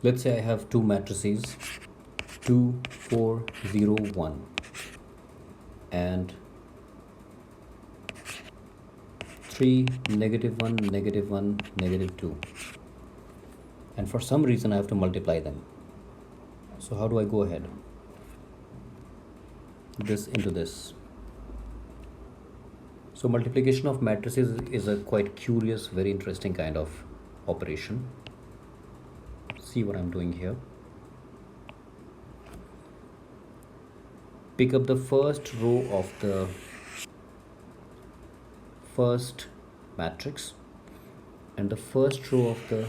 Let's say I have two matrices 2 4 0 1 and 3 -1 -1 -2, and for some reason I have to multiply them. So how do I go ahead? This into this. So multiplication of matrices is a quite curious, very interesting kind of operation. See what I'm doing here. Pick up the first row of the first matrix and the first row of the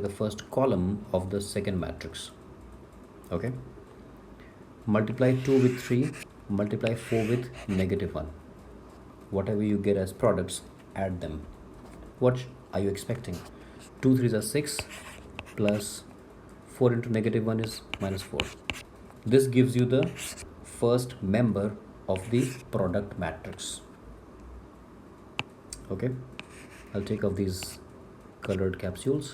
the first column of the second matrix. Okay, multiply 2 with 3, multiply 4 with -1. Whatever you get as products, add them. What are you expecting? 2 3s are 6 plus 4 into -1 is -4. This gives you the first member of the product matrix. Okay, I'll take off these colored capsules.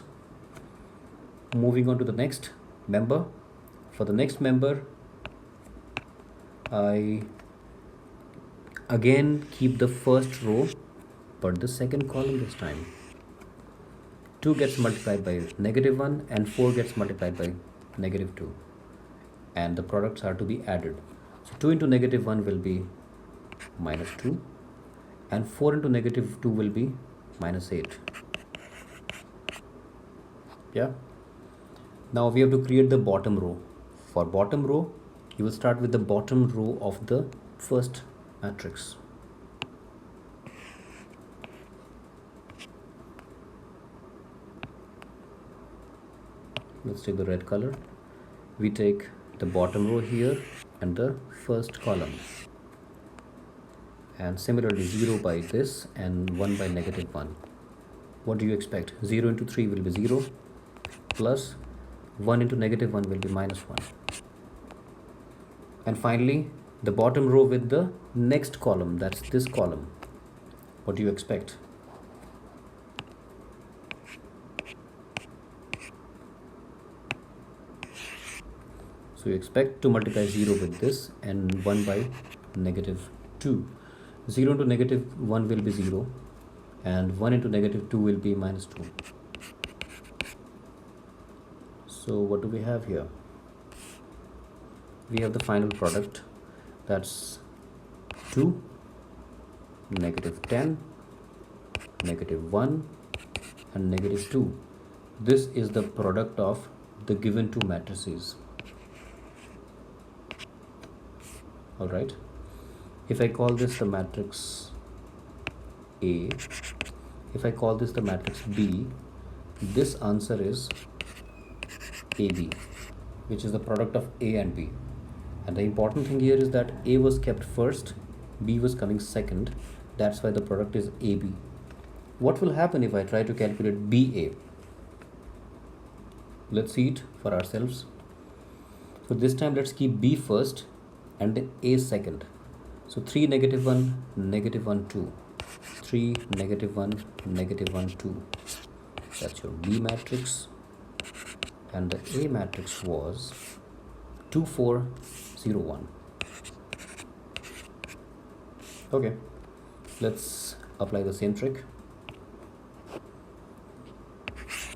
Moving on to the next member. For the next member, I again keep the first row but the second column this time. 2 gets multiplied by -1 and 4 gets multiplied by -2, and the products are to be added. So 2 into -1 will be -2 and 4 into -2 will be -8. Yeah, now we have to create the bottom row. For bottom row, you will start with the bottom row of the first matrix. Let's take the red color. We take the bottom row here and the first column, and similarly 0 by this and 1 by -1. What do you expect? 0 into 3 will be 0 plus 1 into -1 will be -1. And finally the bottom row with the next column, that's this column. What do you expect? So you expect to multiply 0 with this and 1 by -2. 0 into -1 will be 0 and 1 into -2 will be -2. So what do we have here? We have the final product, that's 2, -10, -1 and -2. This is the product of the given two matrices. All right, if I call this the matrix A, if I call this the matrix B, this answer is AB, which is the product of A and B. And the important thing here is that A was kept first, B was coming second. That's why the product is AB. What will happen if I try to calculate BA? Let's see it for ourselves. So this time let's keep B first and then A second. So 3 -1 -1 2, 3 -1 -1 2. That's your B matrix, and the A matrix was 2 4 0 1. Okay, let's apply the same trick.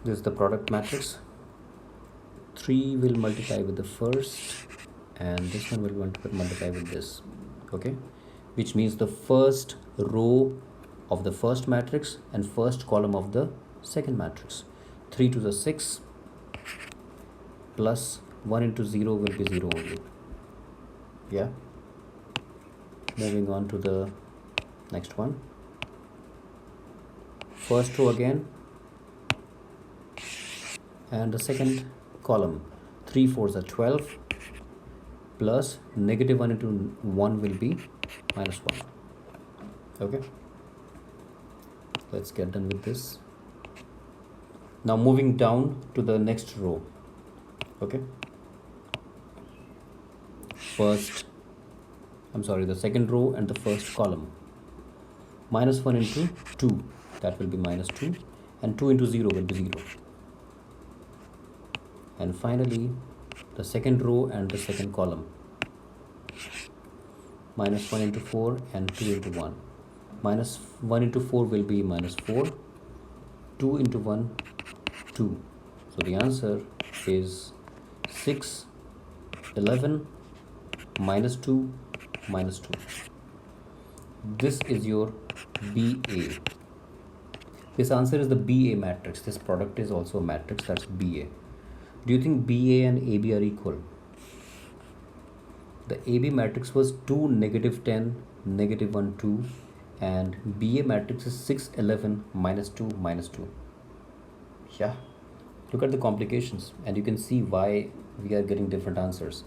This is the product matrix. 3 will multiply with the first and this one will multiply with this. Okay, which means the first row of the first matrix and first column of the second matrix. 3 to the 6 plus 1 into 0 will be 0 only. Yeah, moving on to the next one. First row again and the second column. 3 4s are 12 plus -1 into 1 will be -1. Okay, let's get done with this. Now moving down to the next row. Okay, the second row and the first column. -1 into 2, that will be -2, and 2 into 0 will be 0. And finally, the second row and the second column. Minus 1 into 4 and 2 into 1. Minus 1 into 4 will be minus 4. 2 into 1, 2. So the answer is 6, 11, minus 2, minus 2. This is your BA. This answer is the BA matrix. This product is also a matrix, that's BA. Do you think BA and AB are equal? The AB matrix was 2, negative 10, negative 1, 2, and BA matrix is 6, 11, minus 2, minus 2. Yeah, look at the complications and you can see why we are getting different answers.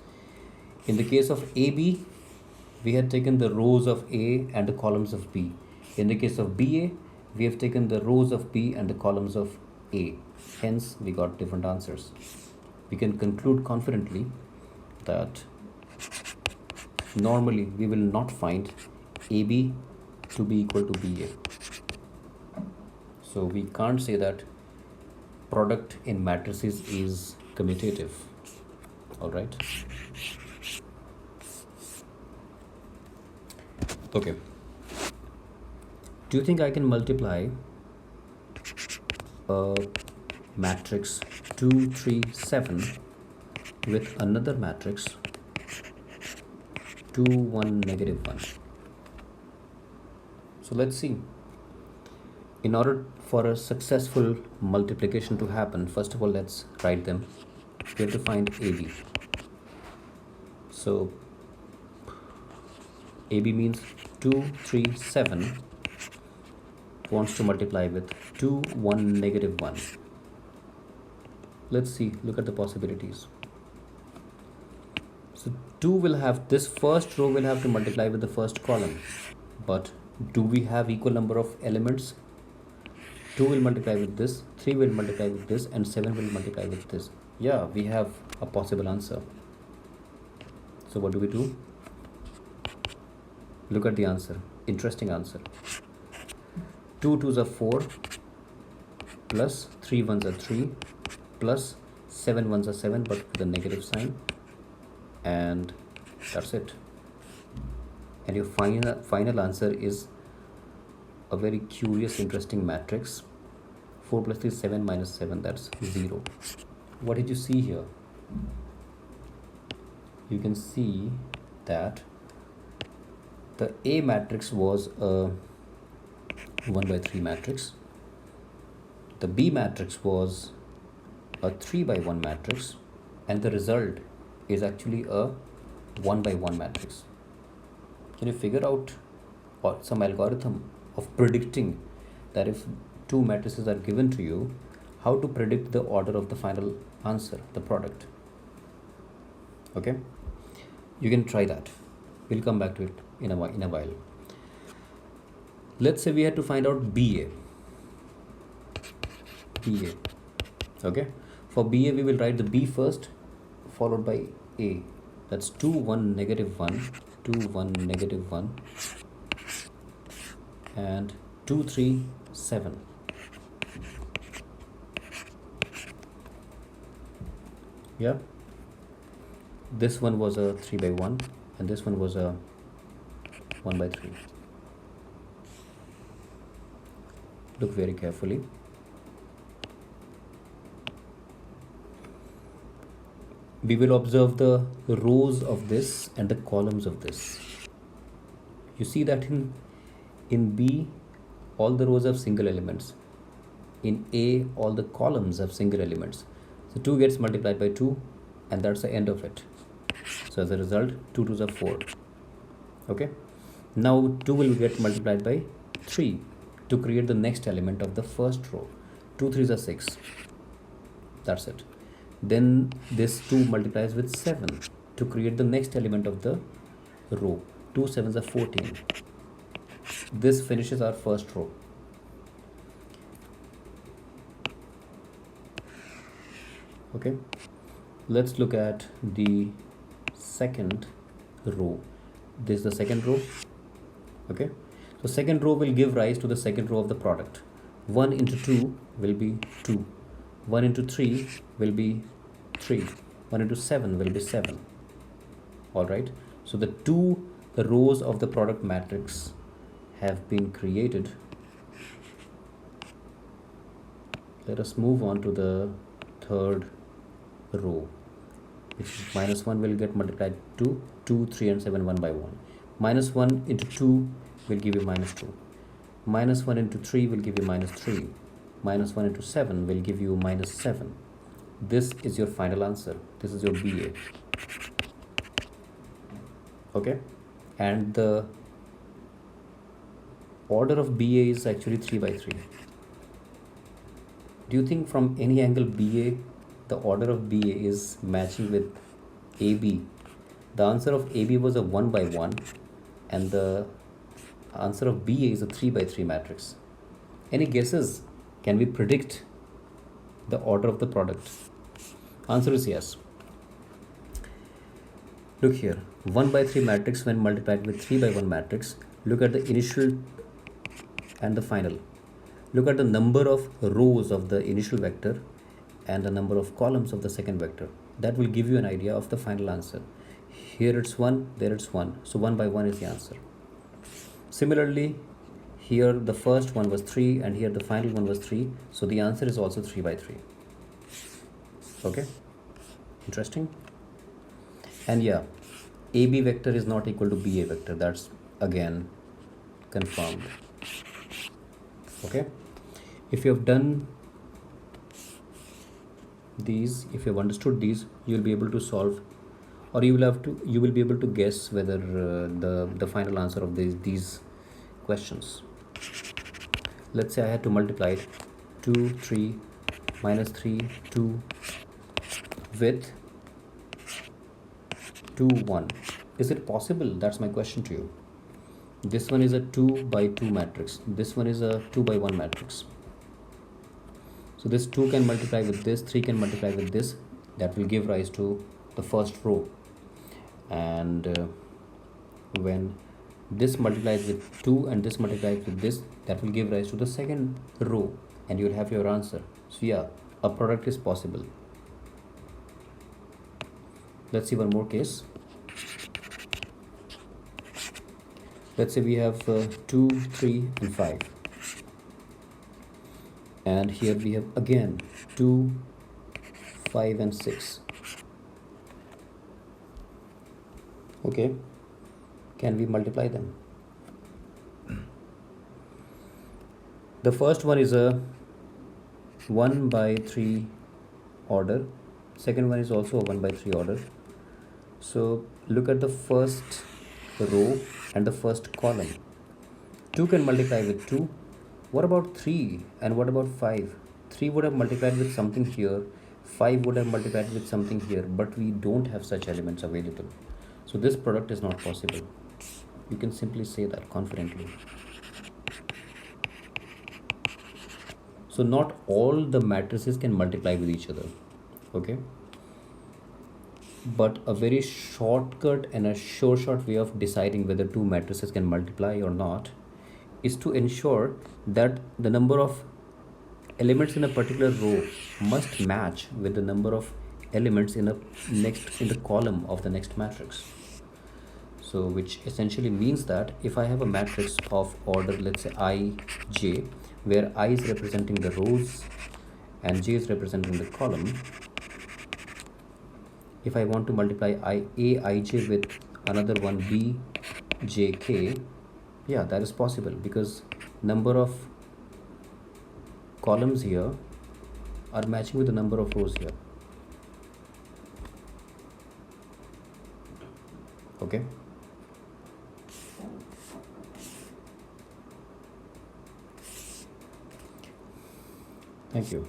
In the case of AB, we had taken the rows of A and the columns of B. In the case of BA, we have taken the rows of B and the columns of A. Hence, we got different answers. We can conclude confidently that normally we will not find AB to be equal to BA. So we can't say that product in matrices is commutative. All right. Okay. Do you think I can multiply a matrix 2, 3, 7 with another matrix 2, 1, negative 1? So let's see. In order for a successful multiplication to happen, first of all, let's write them. We have to find AB. So AB means 2, 3, 7 wants to multiply with 2, 1, negative 1. Let's see, look at the possibilities. So 2 will have, this first row will have to multiply with the first column. But do we have equal number of elements? 2 will multiply with this, 3 will multiply with this, and 7 will multiply with this. Yeah, we have a possible answer. So what do? Look at the answer. Interesting answer. 2 2s are 4, plus 3 1s are 3, plus 7 1s are 7, but with a negative sign. And that's it. And your final answer is a very curious, interesting matrix. 4 plus 3 is 7 minus 7, that's 0. What did you see here? You can see that the A matrix was a 1 by 3 matrix. The B matrix was a 3 by 1 matrix, and the result is actually a 1 by 1 matrix. Can you figure out some algorithm of predicting that if two matrices are given to you, how to predict the order of the final answer, the product? Okay, you can try that. We'll come back to it in a while. Let's say we had to find out BA. Okay, for BA we will write the B first, followed by A. That's 2 1 negative 1, 2 1 negative 1, and 2 3 7. Yeah, this one was a 3 by 1 and this one was a 1 by 3. Look very carefully. We will observe the rows of this and the columns of this. You see that in B, all the rows have single elements. In A, all the columns have single elements. So 2 gets multiplied by 2, and that's the end of it. So as a result, 2 2s are 4. Okay. Now 2 will get multiplied by 3 to create the next element of the first row. 2 3s are 6. That's it. Then this 2 multiplies with 7 to create the next element of the row. 2 7s are 14. This finishes our first row. Okay, let's look at the second row. This is the second row. Okay, so second row will give rise to the second row of the product. 1 into 2 will be 2. 1 into 3 will be 3. 1 into 7 will be 7. Alright, so the rows of the product matrix have been created. Let us move on to the third row, which is minus 1 will get multiplied 2, 2, 3 and 7 1 by 1. Minus 1 into 2 will give you minus 2. Minus 1 into 3 will give you minus 3. Minus 1 into 7 will give you minus 7. This is your final answer. This is your BA. Okay, and the order of BA is actually 3 by 3. Do you think from any angle BA, the order of BA is matching with AB? The answer of AB was a 1 by 1 and the answer of BA is a 3 by 3 matrix. Any guesses? Can we predict the order of the product? Answer is yes. Look here, 1 by 3 matrix when multiplied with 3 by 1 matrix, look at the initial and the final. Look at the number of rows of the initial vector and the number of columns of the second vector. That will give you an idea of the final answer. Here it's 1, there it's 1. So 1 by 1 is the answer. Similarly, here the first one was 3 and here the final one was 3. So the answer is also 3 by 3. Okay, interesting. And yeah, AB vector is not equal to BA vector. That's again confirmed. Okay, if you have done these, if you have understood these, you will be able to solve, or you will be able to guess whether the final answer of these questions. Let's say I had to multiply 2 3 minus 3 2 with 2 1. Is it possible? That's my question to you. This one is a 2 by 2 matrix. This one is a 2 by 1 matrix. So this 2 can multiply with this, 3 can multiply with this. That will give rise to the first row. And when this multiplies with 2 and this multiplies with this, that will give rise to the second row. And you will have your answer. So yeah, a product is possible. Let's see one more case. Let's say we have 2, 3 and 5. And here we have again 2, 5 and 6. Okay, can we multiply them? The first one is a 1 by 3 order. Second one is also a 1 by 3 order. So look at the first row and the first column. 2 can multiply with 2. What about 3 and what about 5? 3 would have multiplied with something here, 5 would have multiplied with something here, but we don't have such elements available. So this product is not possible. You can simply say that confidently. So not all the matrices can multiply with each other. Okay? But a very shortcut and a short way of deciding whether two matrices can multiply or not is to ensure that the number of elements in a particular row must match with the number of elements in the column of the next matrix. So which essentially means that if I have a matrix of order, let's say I, J, where I is representing the rows and J is representing the column, if I want to multiply Aij with another one Bjk, yeah, that is possible because number of columns here are matching with the number of rows here. Okay. Thank you.